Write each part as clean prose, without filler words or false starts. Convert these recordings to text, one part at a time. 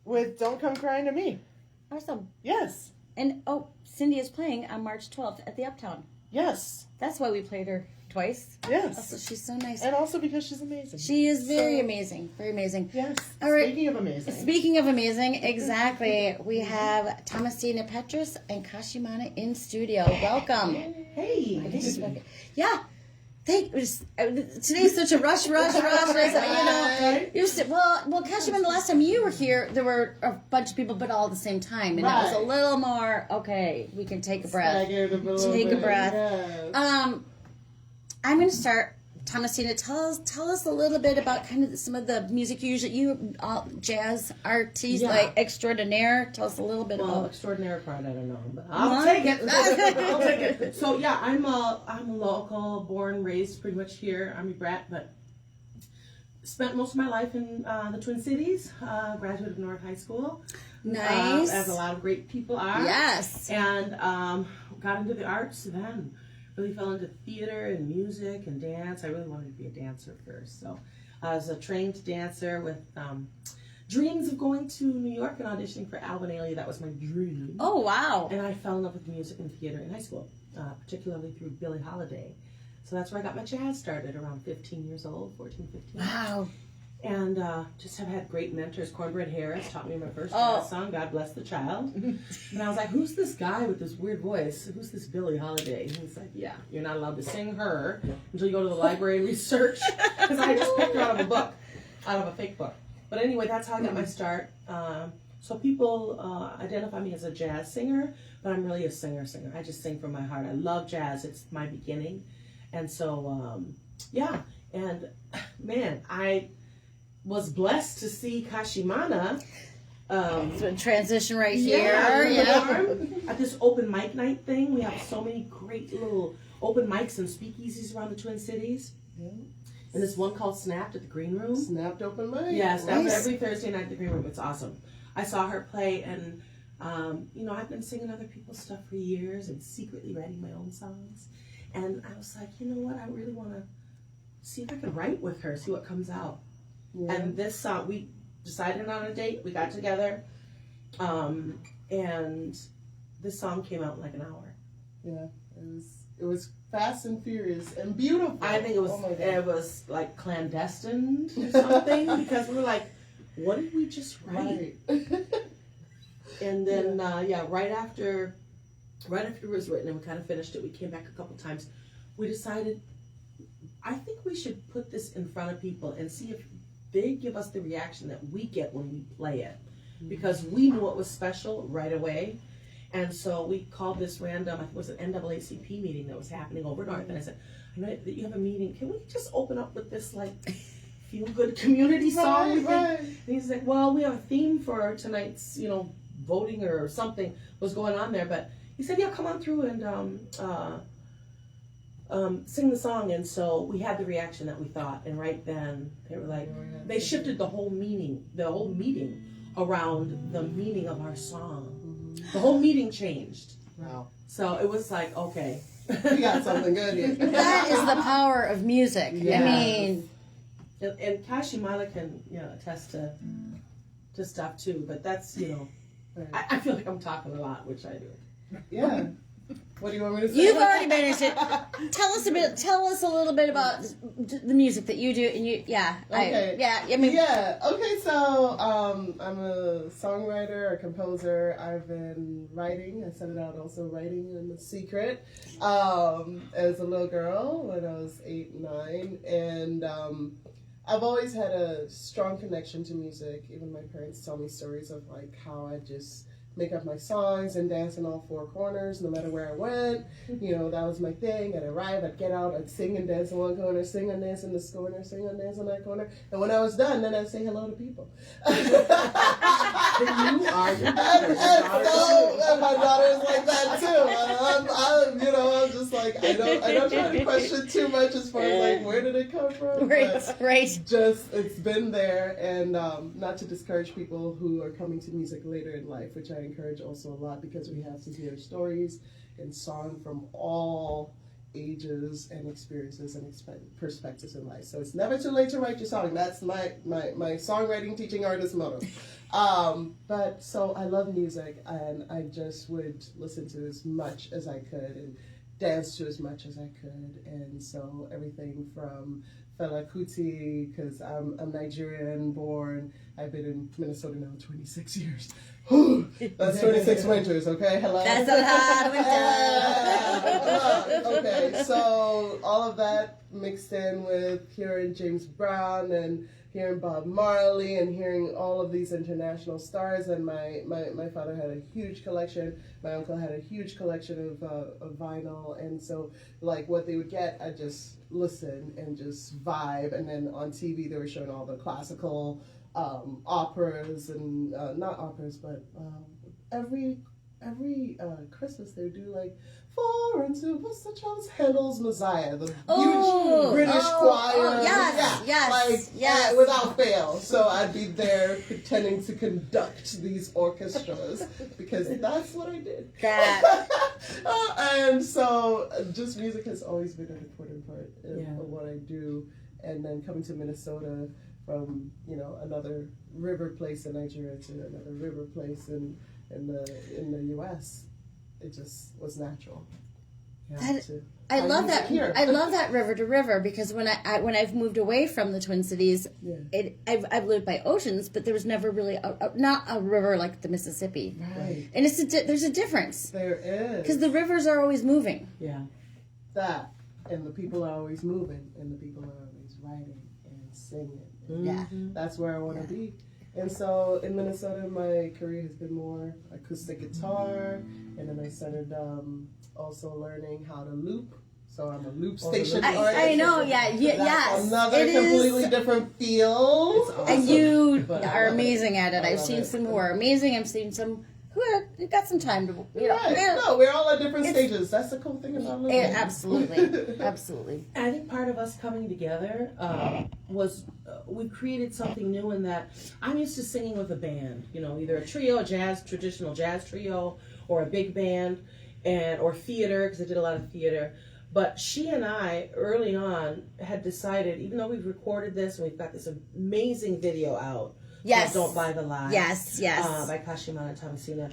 with Don't Come Crying to Me. Awesome. Yes. And, Cindy is playing on March 12th at the Uptown. Yes. That's why we played her twice. Yes. Also, she's so nice. And also because she's amazing. She is very amazing. Very amazing. Yes. All right. Speaking of amazing, Exactly. We have Thomasina, Petrus, and Kashimana in studio. Welcome. Hey. Yeah. Today's such a rush. Well, Kashimana, the last time you were here, there were a bunch of people, but all at the same time, and it was a little more. Okay, we can take a breath. Take a breath. Yes. I'm going to start. Thomasina, tell us a little bit about kind of some of the music you usually jazz artiste like extraordinaire. Tell us a little bit about extraordinaire part. I don't know, but I'll take it. I'll take it. So yeah, I'm a local, born, raised pretty much here, Army brat, but spent most of my life in the Twin Cities. Graduated of North High School. Nice, as a lot of great people are. Yes, and got into the arts then. Really fell into theater and music and dance. I really wanted to be a dancer first. So I was a trained dancer with dreams of going to New York and auditioning for Alvin Ailey. That was my dream. Oh, wow. And I fell in love with music and theater in high school, particularly through Billie Holiday. So that's where I got my jazz started, around 15 years old, 14, 15. Wow. And just have had great mentors. Cornbread Harris taught me my first jazz song, God Bless the Child. And I was like, who's this guy with this weird voice? Who's this Billie Holiday? And he's like, yeah, you're not allowed to sing her until you go to the library and research. Because I just picked her out of a book, out of a fake book. But anyway, that's how I got my start. So people identify me as a jazz singer, but I'm really a singer. I just sing from my heart. I love jazz. It's my beginning. And so, yeah. And man, I was blessed to see Kashimana. So transition right here. At this open mic night thing. We have so many great little open mics and speakeasies around the Twin Cities. Yeah. And this one called Snapped at the Green Room. Snapped open mic. Yeah, Snapped every Thursday night at the Green Room. It's awesome. I saw her play, and I've been singing other people's stuff for years and secretly writing my own songs. And I was like, you know what? I really want to see if I can write with her, see what comes out. Yeah. And this song, we decided on a date. We got together, and this song came out in like an hour. Yeah, it was fast and furious and beautiful. I think it was like clandestine or something because we were like, what did we just write? Right. And then right after it was written and we kind of finished it, we came back a couple times. We decided, I think we should put this in front of people and see if they give us the reaction that we get when we play it, because we knew it was special right away. And so we called this random, I think it was an NAACP meeting that was happening over north. And I said, I know that you have a meeting. Can we just open up with this like feel-good community song? Right. And he's like, well, we have a theme for tonight's, voting or something was going on there. But he said, yeah, come on through and sing the song. And so we had the reaction that we thought. And right then they were like, they shifted the whole meeting around the meaning of our song. The whole meeting changed. Wow. So it was like, okay. We got something good here. That is the power of music. Yeah. I mean. And Kashimana can, attest to stuff too. But that's, I feel like I'm talking a lot, which I do. Yeah. What do you want me to say? You've already managed it. Tell us a little bit about the music that you do, and Okay, so I'm a songwriter, a composer. I've been writing. I started out also writing in the secret as a little girl when I was 8, 9, and I've always had a strong connection to music. Even my parents tell me stories of like how I just make up my songs and dance in all 4 corners, no matter where I went. That was my thing. I'd arrive, I'd get out, I'd sing and dance in one corner, sing and dance in this corner, sing and dance in that corner. And when I was done, then I'd say hello to people. You are your daughter. And my daughter is like that too. I'm just like, I don't try to question too much as far as like, where did it come from? Right. Just, it's been there, and not to discourage people who are coming to music later in life, which I encourage also a lot, because we have to hear stories and song from all ages and experiences and perspectives in life. So it's never too late to write your song. That's my songwriting teaching artist motto. But so I love music, and I just would listen to as much as I could and dance to as much as I could. And so everything from Fela Kuti, because I'm Nigerian born. I've been in Minnesota now 26 years. That's 26 winters, okay? Hello? That's a hard winter. Okay, so all of that mixed in with hearing James Brown and hearing Bob Marley and hearing all of these international stars. And my father had a huge collection. My uncle had a huge collection of vinyl. And so, like, what they would get, I just listen and just vibe. And then on TV, they were showing all the classical operas and not operas, but every Christmas they would do like 4 and 2. What's the Charles Handel's Messiah? The huge British choir. Yes. Without fail. So I'd be there pretending to conduct these orchestras because that's what I did. And so just music has always been an important part of what I do. And then coming to Minnesota from another river place in Nigeria to another river place in the U.S., it just was natural. I love that. I love that river to river, because when I've moved away from the Twin Cities, I've lived by oceans, but there was never really not a river like the Mississippi. Right. And there's a difference. There is. Because the rivers are always moving. Yeah. That, and the people are always moving, and the people are always writing and singing. Mm-hmm. That's where I want to be. And so in Minnesota, my career has been more acoustic guitar, and then I started also learning how to loop. So I'm a loop station artist. I know, yes. Another completely different field. Awesome. And you are amazing at it. I've seen some who are amazing. I've seen some who have got some time to, No, we're all at different stages. That's the cool thing about living. Absolutely. I think part of us coming together was we created something new in that I'm used to singing with a band, either a trio, traditional jazz trio, or a big band, or theater, because I did a lot of theater. But she and I, early on, had decided, even though we've recorded this and we've got this amazing video out, Don't Buy the Lie. Yes. By Kashimana and Thomasina.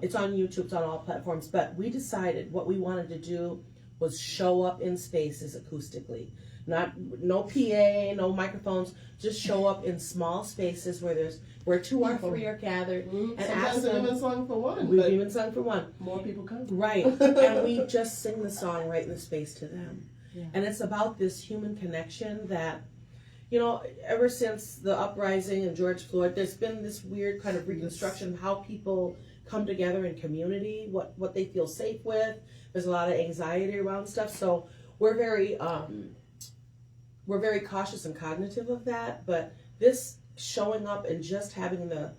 It's on YouTube, it's on all platforms. But we decided what we wanted to do was show up in spaces acoustically. No PA, no microphones, just show up in small spaces where 2 or 3 are gathered. Mm-hmm. And sometimes we've even sung for one. We've even sung for one. More people come. Right. And we just sing the song right in the space to them. Yeah. And it's about this human connection that, ever since the uprising and George Floyd, there's been this weird kind of reconstruction of how people come together in community, what they feel safe with. There's a lot of anxiety around stuff. So we're very cautious and cognitive of that. But this showing up and just having the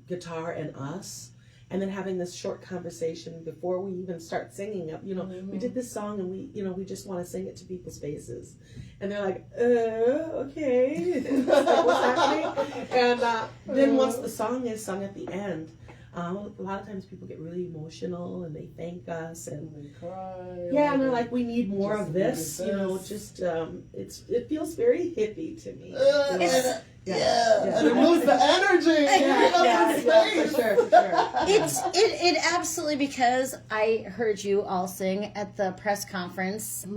guitar and us, and then having this short conversation before we even start singing up, we did this song and we just want to sing it to people's faces, and they're like, okay, what's happening? And then once the song is sung at the end, a lot of times people get really emotional and they thank us and they cry. Yeah, and they're like, we need more of this. It feels very hippie to me. And it moves the energy. For sure. It absolutely, because I heard you all sing at the press conference. It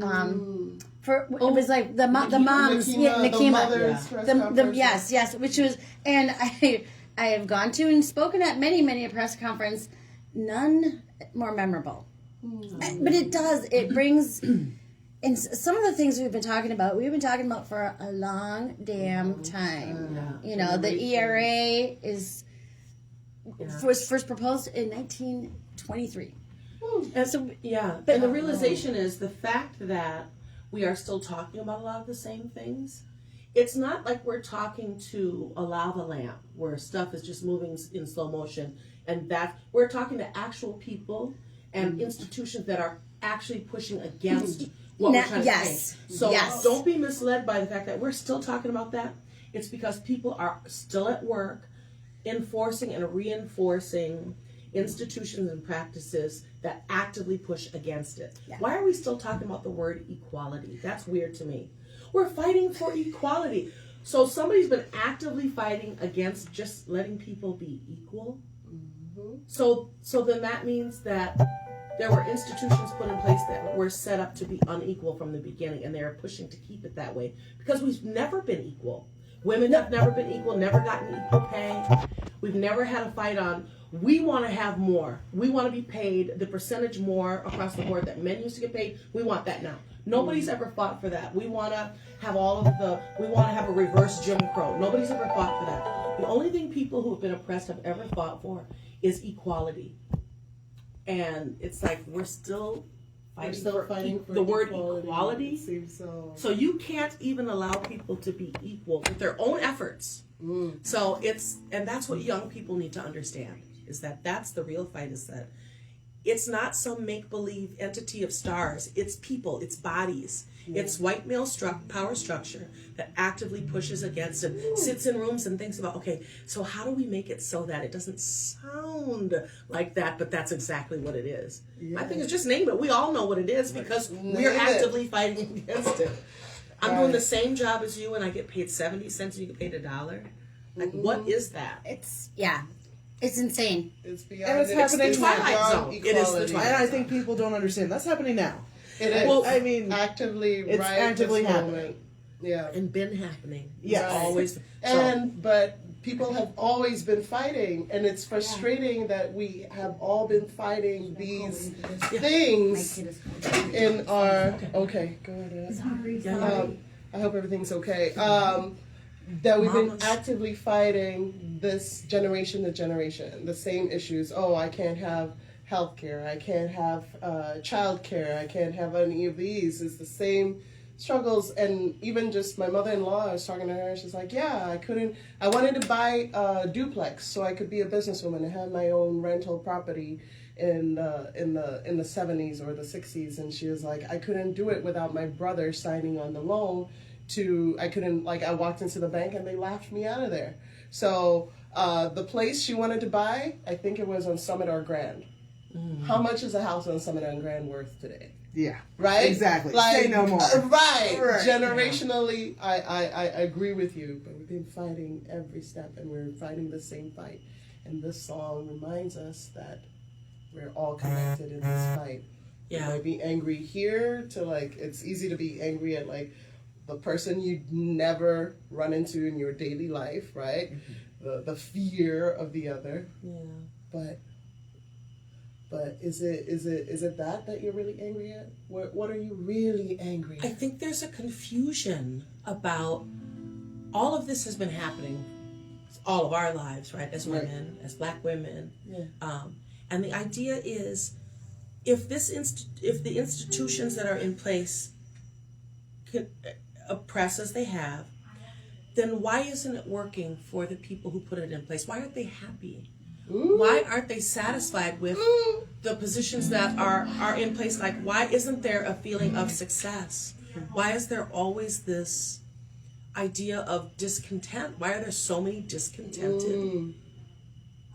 was like the moms, Nakima. Yes, which was, and I have gone to and spoken at many a press conference, none more memorable. But it brings. And some of the things we've been talking about for a long damn time. The ERA was first proposed in 1923. And so, and the realization is the fact that we are still talking about a lot of the same things. It's not like we're talking to a lava lamp where stuff is just moving in slow motion, and we're talking to actual people and institutions that are actually pushing against what we're trying to say. So don't be misled by the fact that we're still talking about that. It's because people are still at work enforcing and reinforcing institutions and practices that actively push against it. Yeah. Why are we still talking about the word equality? That's weird to me. We're fighting for equality. So somebody's been actively fighting against just letting people be equal. Mm-hmm. So then that means that there were institutions put in place that were set up to be unequal from the beginning, and they're pushing to keep it that way because we've never been equal. Women have never been equal, never gotten equal pay. We've never had a fight on, we want to have more. We want to be paid the percentage more across the board that men used to get paid. We want that now. Nobody's ever fought for that. We want to have we want to have a reverse Jim Crow. Nobody's ever fought for that. The only thing people who have been oppressed have ever fought for is equality. And it's like we're still fighting for the word equality. Seems so. So you can't even allow people to be equal with their own efforts. So and that's what young people need to understand, is that that's the real fight, is that it's not some make-believe entity of stars. It's people, it's bodies. It's white male power structure that actively pushes against and sits in rooms and thinks about, okay, so how do we make it so that it doesn't sound like that, but that's exactly what it is. I think it's just name it. We all know what it is because we're actively fighting against it. I'm doing the same job as you and I get paid 70 cents and you get paid $1. Like, what is that? It's insane. It's beyond. And it's happening the Twilight Zone. It is the Twilight Zone. And I think people don't understand. That's happening now. It is. Well, I mean, it's actively happening. Yeah. And been happening. Yes. It's always. But people have always been fighting, and it's frustrating that we have all been fighting these things in our. Okay, go ahead. I hope everything's okay. That we've been actively fighting this generation to generation, the same issues. Oh, I can't have healthcare. I can't have childcare. I can't have any of these. It's the same struggles. And even just my mother-in-law, I was talking to her. She's like, "Yeah, I wanted to buy a duplex so I could be a businesswoman and have my own rental property in the 70s or the 60s." And she was like, "I couldn't do it without my brother signing on the loan." I walked into the bank and they laughed me out of there. So the place she wanted to buy, I think it was on Summit or Grand. How much is a house on Summit and Grand worth today? Yeah. Right? Exactly. Say no more. Right. Generationally, I agree with you, but we've been fighting every step, and we're fighting the same fight. And this song reminds us that we're all connected in this fight. Yeah. You might be angry here it's easy to be angry at the person you never run into in your daily life, right? Mm-hmm. The fear of the other. Yeah. But is it that you're really angry at? What are you really angry at? I think there's a confusion about all of this has been happening all of our lives, right? As women, as Black women. Yeah. And the idea is if the institutions that are in place can oppress as they have, then why isn't it working for the people who put it in place? Why aren't they happy? Why aren't they satisfied with the positions that are in place? Like, why isn't there a feeling of success? Why is there always this idea of discontent? Why are there so many discontented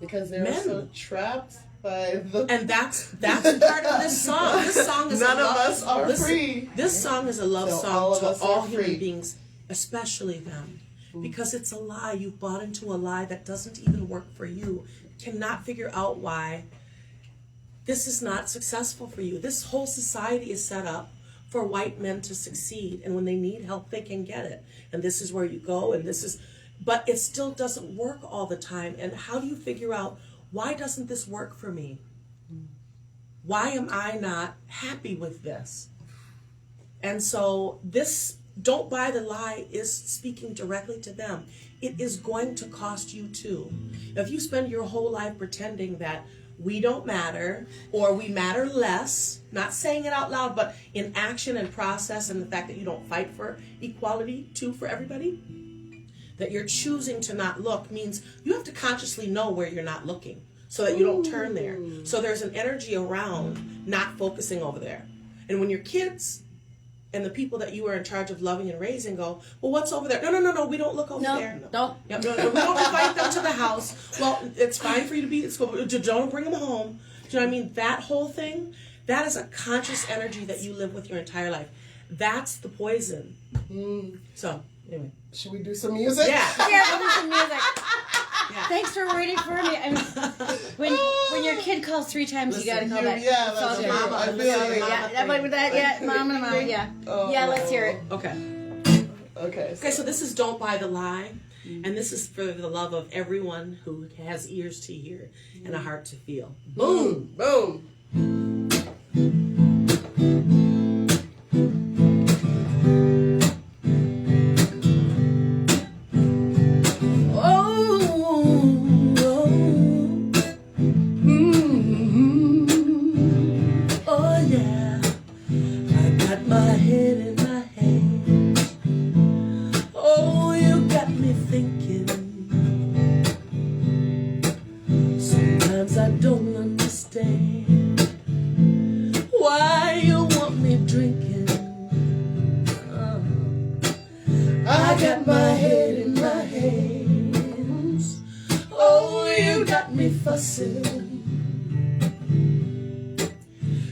because they're so trapped by the... And that's part of this song. This song is none of us are free. This song is a love song to all human beings, especially them. Because it's a lie. You bought into a lie that doesn't even work for you. Cannot figure out why this is not successful for you. This whole society is set up for white men to succeed, and when they need help, they can get it. And this is where you go, but it still doesn't work all the time. And how do you figure out, why doesn't this work for me? Why am I not happy with this? And so this "Don't Buy the Lie" is speaking directly to them. It is going to cost you too. If you spend your whole life pretending that we don't matter or we matter less, not saying it out loud, but in action and process, and the fact that you don't fight for equality too for everybody, that you're choosing to not look, means you have to consciously know where you're not looking so that you don't turn there. So there's an energy around not focusing over there. And when your kids and the people that you are in charge of loving and raising go, "Well, what's over there?" No, we don't look over there. Don't. No, we don't invite them to the house. Well, it's fine for you to be at school, but don't bring them home. Do you know what I mean? That whole thing, that is a conscious energy that you live with your entire life. That's the poison. So, anyway. Should we do some music? Yeah. Yeah, we'll do some music. Yeah. Thanks for waiting for me. I mean, when your kid calls 3 times, you gotta call back. Yeah, It's all that's good. true. I feel Sorry, it. yeah, like with that, yeah, mama, yeah. Yeah, let's hear it. Okay. Okay. Okay, so this is Don't Buy the Lie. And this is for the love of everyone who has ears to hear and a heart to feel. Boom. Boom.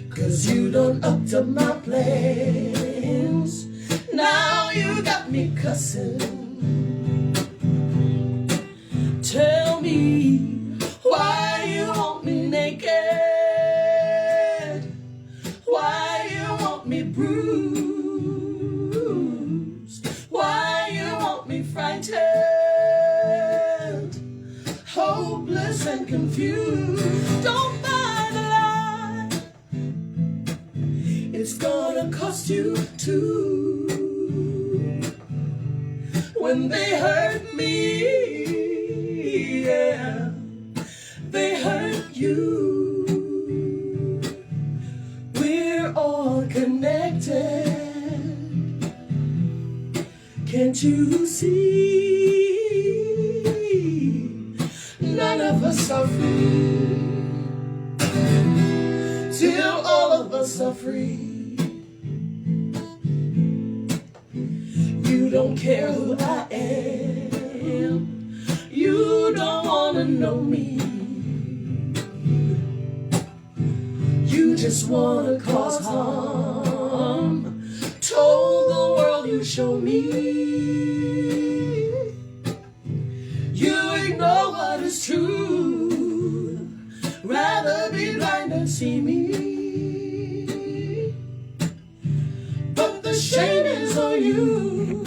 Cause you don't up to my plans. Now you got me cussing. Tell me why you want me naked, why you want me bruised, why you want me frightened, hopeless and confused. Don't buy the lie, it's gonna cost you too. When they hurt me, yeah, they hurt you. We're all connected. Can't you see? None of us are free till all of us are free. You don't care who I am. You don't wanna know me. You just wanna cause harm. Told the world you show me. You ignore what is true. Rather be blind than see me. But the shame is on you.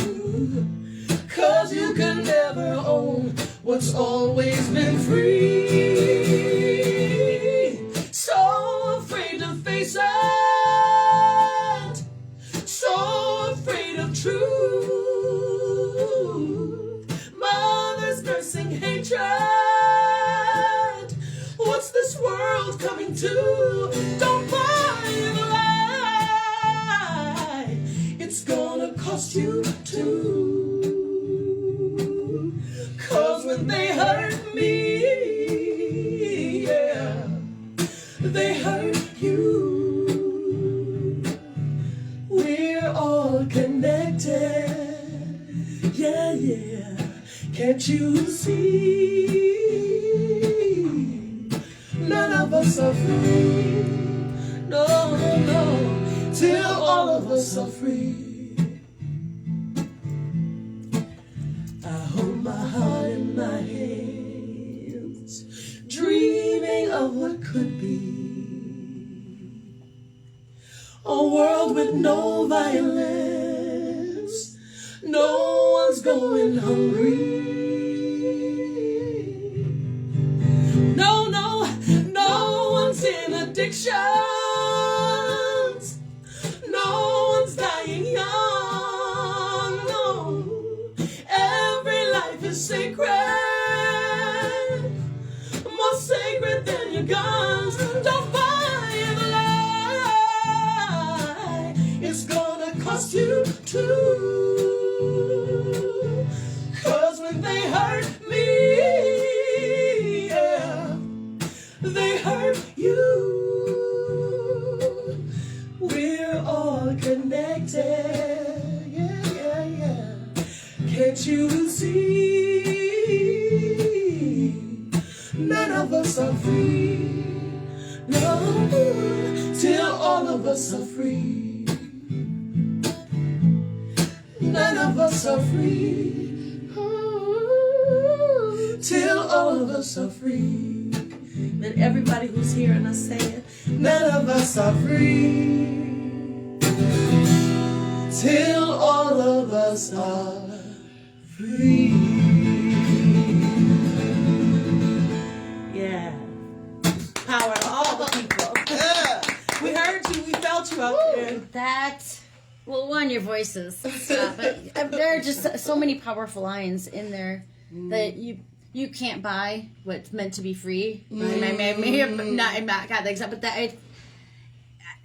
'Cause you can never own what's always been free. So afraid to face it, so afraid of truth. Mothers nursing hatred. What's this world coming to? Don't buy the lie, it's gonna cost you too. 'Cause when they hurt me, yeah, they hurt you. We're all connected, yeah, yeah. Can't you see? None of us are free, no, no, till all of us are free. My heart in my hands, dreaming of what could be. A world with no violence, no one's going hungry. No, no, no one's in addictions, no one's dying young, no. Every life is sacred, more sacred than your guns. Don't buy the lie, it's gonna cost you too. 'Cause when they hurt me, yeah, they hurt you. us are free. No, till all of us are free. None of us are free. Till all of us are free. Then everybody who's hearing us say it. None of us are free. Till all of us are free. Yeah. Power to all the people. Yeah. We heard you. We felt you out there. Well, one, your voices. But there are just so many powerful lines in there that you can't buy what's meant to be free. Maybe not in that kind of thing, but that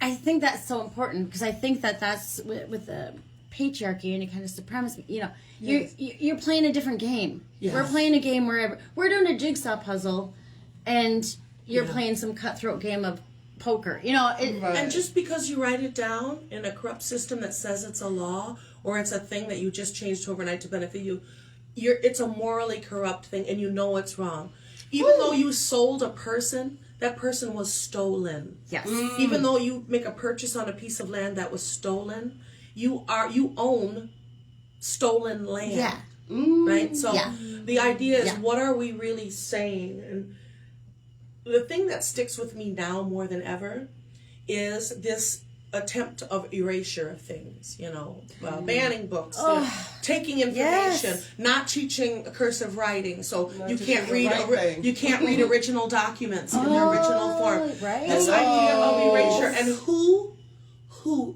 I think that's so important because I think that's with the patriarchy and kind of supremacy. You're playing a different game. Yes. We're playing a game where we're doing a jigsaw puzzle, and you're playing some cutthroat game of poker. And just because you write it down in a corrupt system that says it's a law or it's a thing that you just changed overnight to benefit you, it's a morally corrupt thing, and you know it's wrong. Even though you sold a person, that person was stolen. Yes. Even though you make a purchase on a piece of land that was stolen, you own stolen land. Yeah. Right? So the idea is, what are we really saying? And the thing that sticks with me now more than ever is this attempt of erasure of things, banning books, taking information, not teaching cursive writing, so you can't read original documents in their original form. Right. This idea of erasure, and who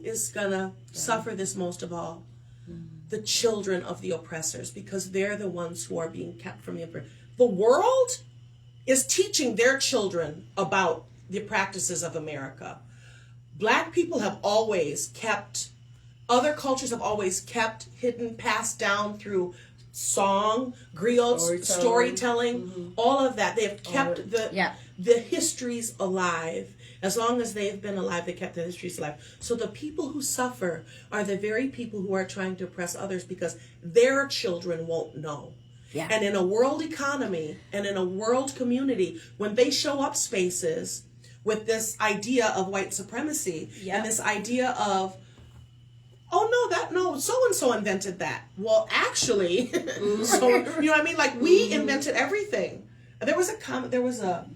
is gonna suffer this most of all? The children of the oppressors, because they're the ones who are being kept from the oppressor. The world is teaching their children about the practices of America. Black people have always kept, other cultures have always kept hidden, passed down through song, griot, storytelling, all of that. They have kept the histories alive. As long as they've been alive, they kept the histories alive. So the people who suffer are the very people who are trying to oppress others because their children won't know. Yeah. And in a world economy and in a world community, when they show up spaces with this idea of white supremacy and this idea of, so-and-so invented that. Well, actually, so, you know what I mean? Like, we invented everything. There was a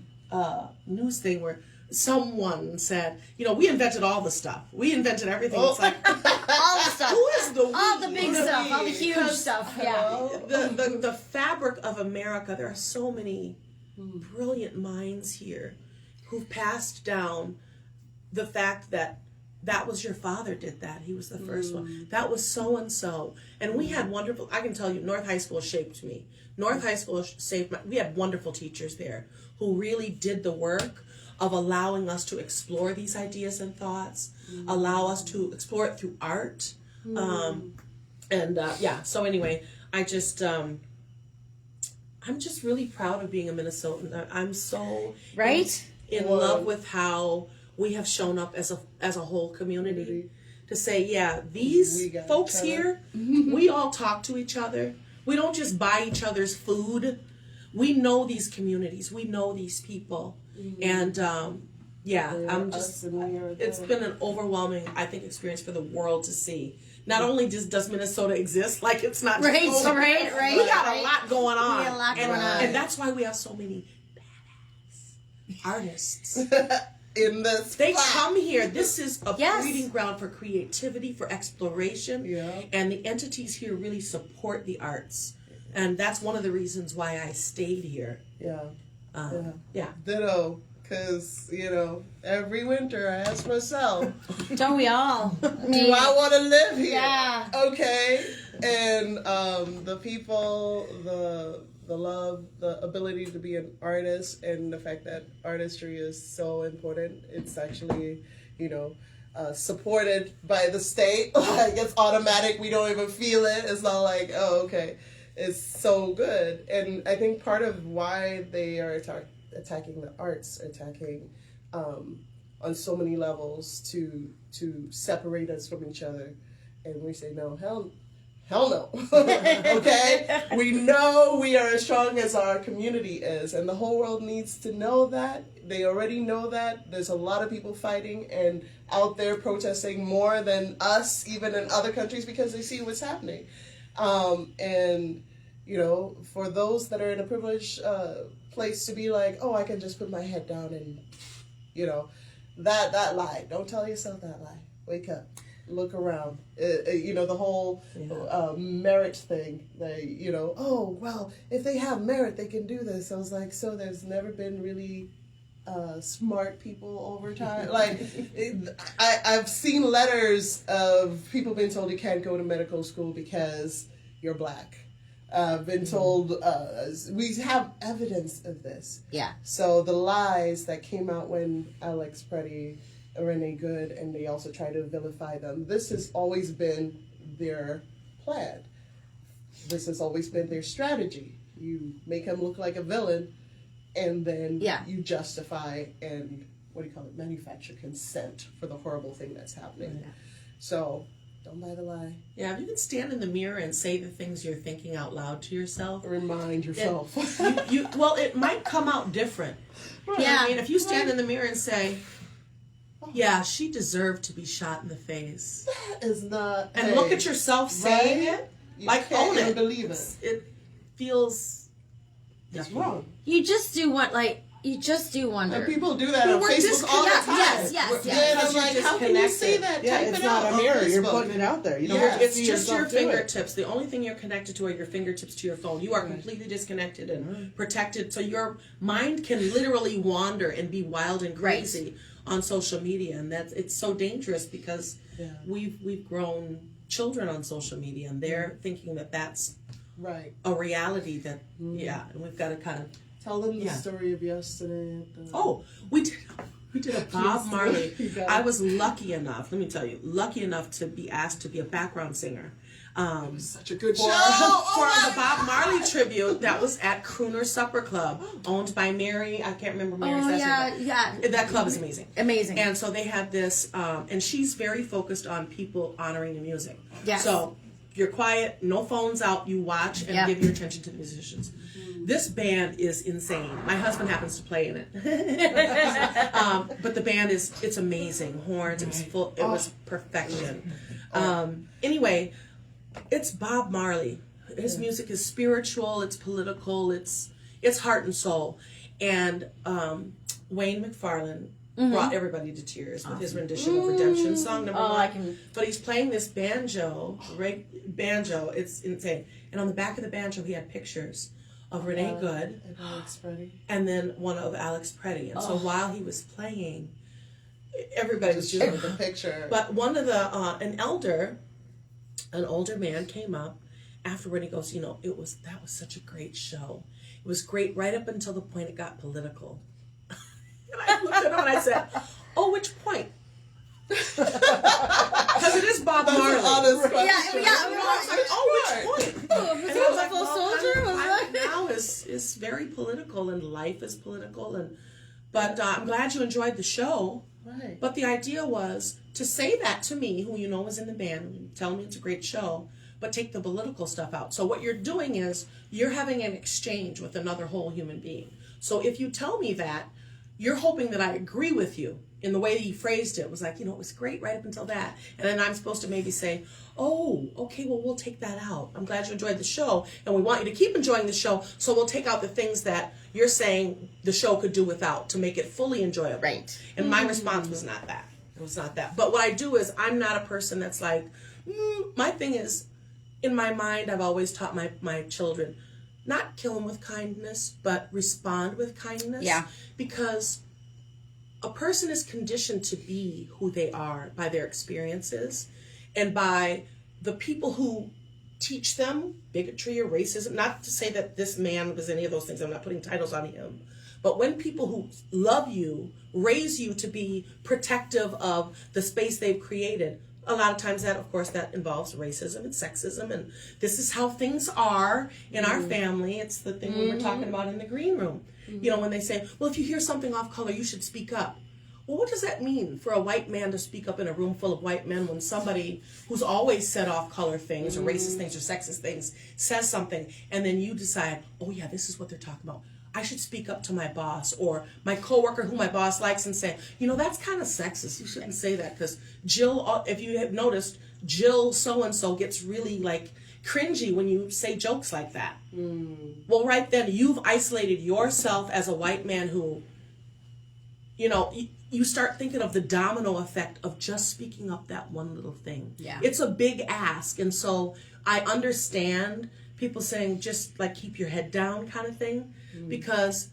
news thing where someone said, we invented all the stuff. We invented everything. It's like, all the stuff. Who is the we? All the big stuff, all the huge stuff. Yeah. The fabric of America, there are so many brilliant minds here who've passed down the fact that was your father did that. He was the first one. That was so-and-so. And we had wonderful, I can tell you, North High School shaped me. North High School we had wonderful teachers there who really did the work of allowing us to explore these ideas and thoughts, allow us to explore it through art. So anyway, I'm just really proud of being a Minnesotan. I'm so in love with how we have shown up as a whole community to say, these folks here, we all talk to each other. We don't just buy each other's food. We know these communities. We know these people. And it's been an overwhelming, I think, experience for the world to see. Not only does Minnesota exist, like it's not just right. We got a lot going on. We got a lot going on. And that's why we have so many badass artists. In this they come here. This is a breeding ground for creativity, for exploration. And the entities here really support the arts. And that's one of the reasons why I stayed here. Ditto. Because, every winter I ask myself, don't we all? Do I want to live here? Yeah. Okay. And the people, the love, the ability to be an artist, and the fact that artistry is so important. It's actually, supported by the state. Like, it's automatic. We don't even feel it. It's not like, oh, okay. It's so good. And I think part of why they are attacking the arts, on so many levels to separate us from each other. And we say, no, Hell no. Okay? We know we are as strong as our community is, and the whole world needs to know that. They already know that. There's a lot of people fighting and out there protesting more than us, even in other countries, because they see what's happening. And, you know, for those that are in a privileged place to be like, oh, I can just put my head down and, you know, that lie. Don't tell yourself that lie. Wake up. Look around. You know, the whole merit thing. You know, oh, well, if they have merit, they can do this. I was like, so there's never been really smart people over time. Like, I've seen letters of people being told you can't go to medical school because you're black. Been told, we have evidence of this. Yeah. So the lies that came out when Alex Preddy, Renee Good, and they also try to vilify them. This has always been their plan. This has always been their strategy. You make him look like a villain, and then you justify and, manufacture consent for the horrible thing that's happening. Yeah. So, don't buy the lie. Yeah, if you can stand in the mirror and say the things you're thinking out loud to yourself. Remind yourself. Well, it might come out different. Right. Yeah. I mean, if you stand in the mirror and say, yeah, she deserved to be shot in the face. That is not. And look at yourself saying it. You like, can't own even it. Believe it. It feels. It's wrong. You just do wonder. And people do that on Facebook all the time. Yes. And I'm like, how can you say that? Yeah, Type it's it not out a mirror. on You're Facebook. putting it out there. You don't Yes. It's just your fingertips. The only thing you're connected to are your fingertips to your phone. You are completely disconnected and protected. So your mind can literally wander and be wild and crazy on social media, and it's so dangerous because we've grown children on social media, and they're thinking that that's a reality that and we've got to kind of tell them the story of yesterday. We did a Bob Marley. I was lucky enough to be asked to be a background singer. It was such a good show. For the Bob Marley tribute that was at Crooner Supper Club, owned by Mary. I can't remember Mary's last name. That club is amazing. Amazing. And so they had this, and she's very focused on people honoring the music. Yes. So you're quiet, no phones out, you watch and give your attention to the musicians. This band is insane. My husband happens to play in it. But the band it's amazing. Horns, it was perfection. Anyway, it's Bob Marley. His music is spiritual, it's political, it's heart and soul. And Wayne McFarlane brought everybody to tears with his rendition of Redemption, song number 1. But he's playing this banjo, it's insane. And on the back of the banjo he had pictures of Renee Good and Alex Preddy. And then one of Alex Preddy. And so while he was playing, everybody was just the picture. But one of the an older man came up afterward and he goes, that was such a great show. It was great right up until the point it got political. And I looked at him and I said, oh, which point? Because it is Bob Marley. Honest question. I was like, oh, which point? Was he a full soldier? Now is very political and life is political. But I'm glad you enjoyed the show. Right. But the idea was to say that to me, who was in the band, tell me it's a great show, but take the political stuff out. So what you're doing is you're having an exchange with another whole human being. So if you tell me that, you're hoping that I agree with you in the way that you phrased it. It was like, it was great right up until that. And then I'm supposed to maybe say, oh, okay, well, we'll take that out. I'm glad you enjoyed the show, and we want you to keep enjoying the show, so we'll take out the things that you're saying the show could do without to make it fully enjoyable. Right. And my response was not that. It was not that. But what I do is I'm not a person that's like, my thing is, in my mind, I've always taught my children, not kill them with kindness, but respond with kindness. Yeah. Because a person is conditioned to be who they are by their experiences and by the people who teach them bigotry or racism. Not to say that this man was any of those things. I'm not putting titles on him. But when people who love you raise you to be protective of the space they've created, a lot of times that, of course, that involves racism and sexism. And this is how things are in our family. It's the thing we were talking about in the green room. When they say, well, if you hear something off color, you should speak up. well, what does that mean for a white man to speak up in a room full of white men when somebody who's always set off color things or racist things or sexist things says something, and then you decide, oh yeah, this is what they're talking about. I should speak up to my boss or my coworker who my boss likes and say, you know, that's kind of sexist. You shouldn't say that because Jill, if you have noticed, Jill so-and-so gets really like cringy when you say jokes like that. Well, right then you've isolated yourself as a white man who, you know, you start thinking of the domino effect of just speaking up that one little thing. Yeah. It's a big ask. And so I understand people saying just like keep your head down kind of thing, because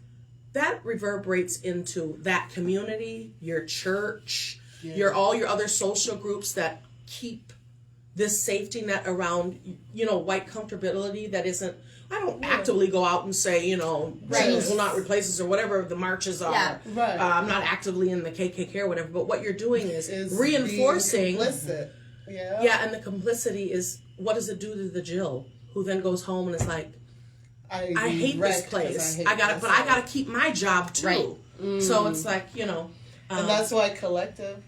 that reverberates into that community, your church, all your other social groups that keep this safety net around, you know, white comfortability that isn't, I don't actively go out and say, you know, Jews will not replace us or whatever the marches are. Yeah. Right. I'm not actively in the KKK or whatever, but what you're doing is reinforcing. Yeah, and the complicity is, what does it do to the Jill, who then goes home and is like, I hate this place. I gotta keep my job too. Right. So it's like, you know. And that's why collective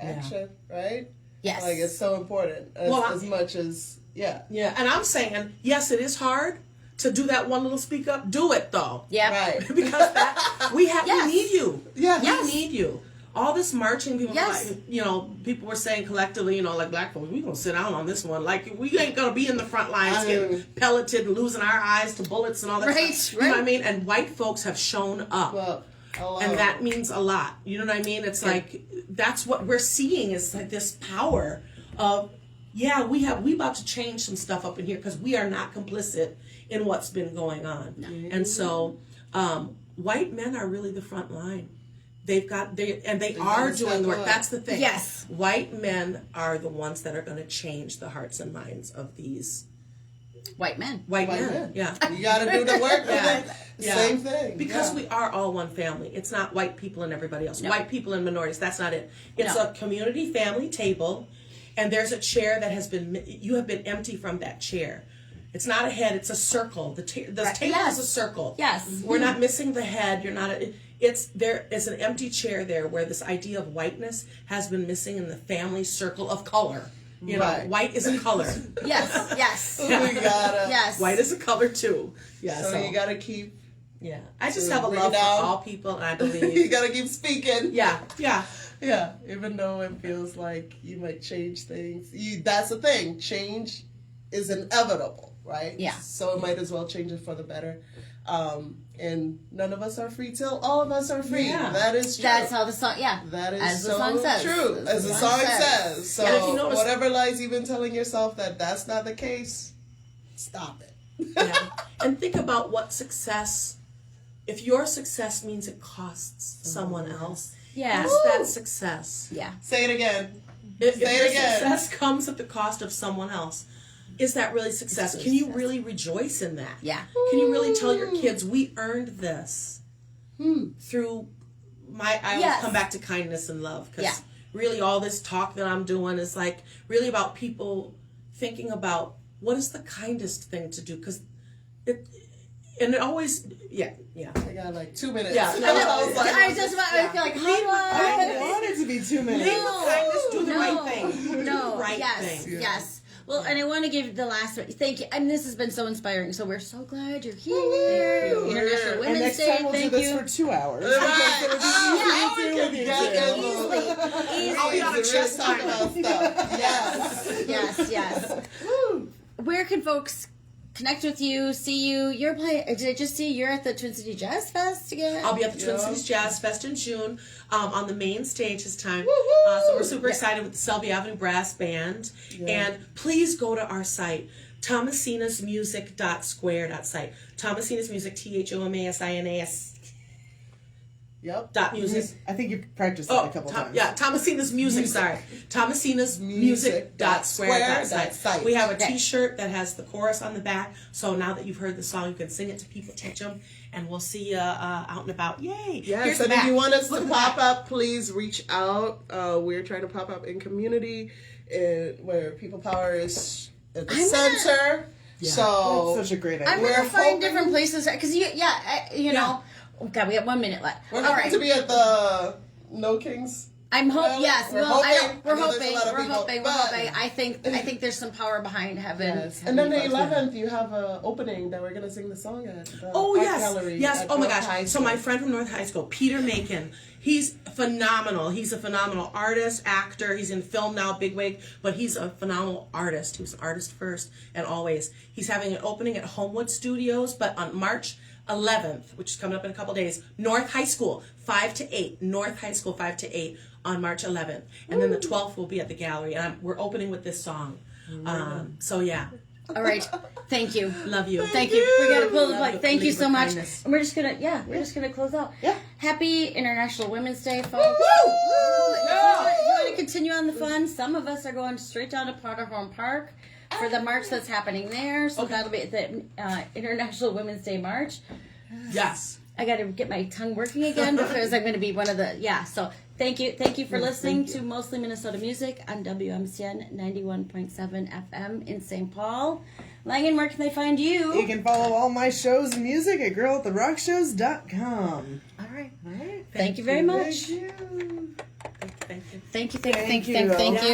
action, right? Yes. Like, it's so important as much as, Yeah, and I'm saying, yes, it is hard to do that one little speak up. Do it, though. Yeah. Right. Because we need you. Yeah. We need you. All this marching, people, like, you know, people were saying collectively, you know, like black folks, we gonna sit down on this one. Like, we ain't gonna be in the front lines getting pelleted and losing our eyes to bullets and all that stuff. You know what I mean? And white folks have shown up. Well, and that means a lot. You know what I mean? It's like, that's what we're seeing is like this power of, we about to change some stuff up in here because we are not complicit in what's been going on. No. And so white men are really the front line. They are doing the work. That's the thing. Yes. White men are the ones that are going to change the hearts and minds of these white men. White men. Yeah. You got to do the work. Same thing. Because we are all one family. It's not white people and everybody else. No. White people and minorities. That's not it. It's a community family table, and there's a chair that you have been empty from that chair. It's not a head. It's a circle. The table is a circle. Yes. We're not missing the head. You're not. There is an empty chair there where this idea of whiteness has been missing in the family circle of color. You know, white is a color. Yes. We gotta. Yes. White is a color too. Yeah. So you gotta keep. Yeah. I just have a love for all people, and I believe you gotta keep speaking. Yeah. Even though it feels like you might change things, that's the thing. Change is inevitable, right? Yeah. So it might as well change it for the better. And none of us are free till all of us are free. Yeah. That is true. That's how the song, That is as so the song says. true. As the song says. So if you notice, whatever lies you've been telling yourself that's not the case, stop it. And think about what success, if your success means it costs someone else, is that success? Yeah. Say it again. If success comes at the cost of someone else, is that really success? Can you really rejoice in that? Yeah. Can you really tell your kids, we earned this through I always come back to kindness and love, because really all this talk that I'm doing is like really about people thinking about what is the kindest thing to do, because it always, I got like 2 minutes. I feel like, I want it to be 2 minutes. Lead with kindness, do the right thing. No, do the right thing. Yes. Well, and I want to give the last one. Thank you. I mean, this has been so inspiring. So we're so glad you're here. International Women's Day. And next time we'll do this for 2 hours. I'll be on a chest time about stuff. Yes. Where can folks connect with you, see you? You're playing. Did I just see you're at the Twin City Jazz Fest again? I'll be at the Twin Cities Jazz Fest in June on the main stage this time. So we're super excited with the Selby Avenue Brass Band. And please go to our site, thomasinasmusic.square.site. Thomasinasmusic, THOMASINAS. .music. I think you've practiced that a couple times. Yeah, Thomasina's Music, sorry. Thomasinasmusic.square.site. We have a t-shirt that has the chorus on the back, so now that you've heard the song, you can sing it to people, teach them, and we'll see you out and about. Yay! Yes, and if you want us to pop up, please reach out. We're trying to pop up in community where People Power is at the center. Yeah. So that's such a great idea. I'm going to find different places, because you know. Oh God, we have 1 minute left. We're going to be at the no Kings. I'm hoping. Yes, We're well, hoping. We're I know there's a hoping. lot of We're people, hoping. We're but- hoping. I think there's some power behind heaven. Yes. heaven And then the folks. 11th, you have an opening that we're going to sing the song at. The Oh, art yes. gallery Yes. at Oh, my North High gosh. So, School. my friend from North High School, Peter Macon, he's phenomenal. He's a phenomenal artist, actor. He's in film now, bigwig, but he's a phenomenal artist. He was an artist first and always. He's having an opening at Homewood Studios, but on March 11th, which is coming up in a couple days, North High School, 5 to 8. North High School, 5 to 8 on March 11th. And then the 12th will be at the gallery. And we're opening with this song. So, yeah. All right. Thank you. Love you. Thank you. We got to pull the Love plug. you. Thank you Leave so with much. kindness. And we're just gonna close out. Yeah. Happy International Women's Day, folks. Woo! If you want to continue on the fun, some of us are going straight down to Powderhorn Park for the march that's happening there. So that'll be the International Women's Day March. Yes. I got to get my tongue working again because I'm going to be one of the So thank you for listening to Mostly Minnesota Music on WMCN 91.7 FM in St. Paul. Langan, where can they find you? You can follow all my shows and music at girlattherockshows.com. All right. All right. Thank you very much. Thank you. Thank you. Thank you. Thank you. Thank you.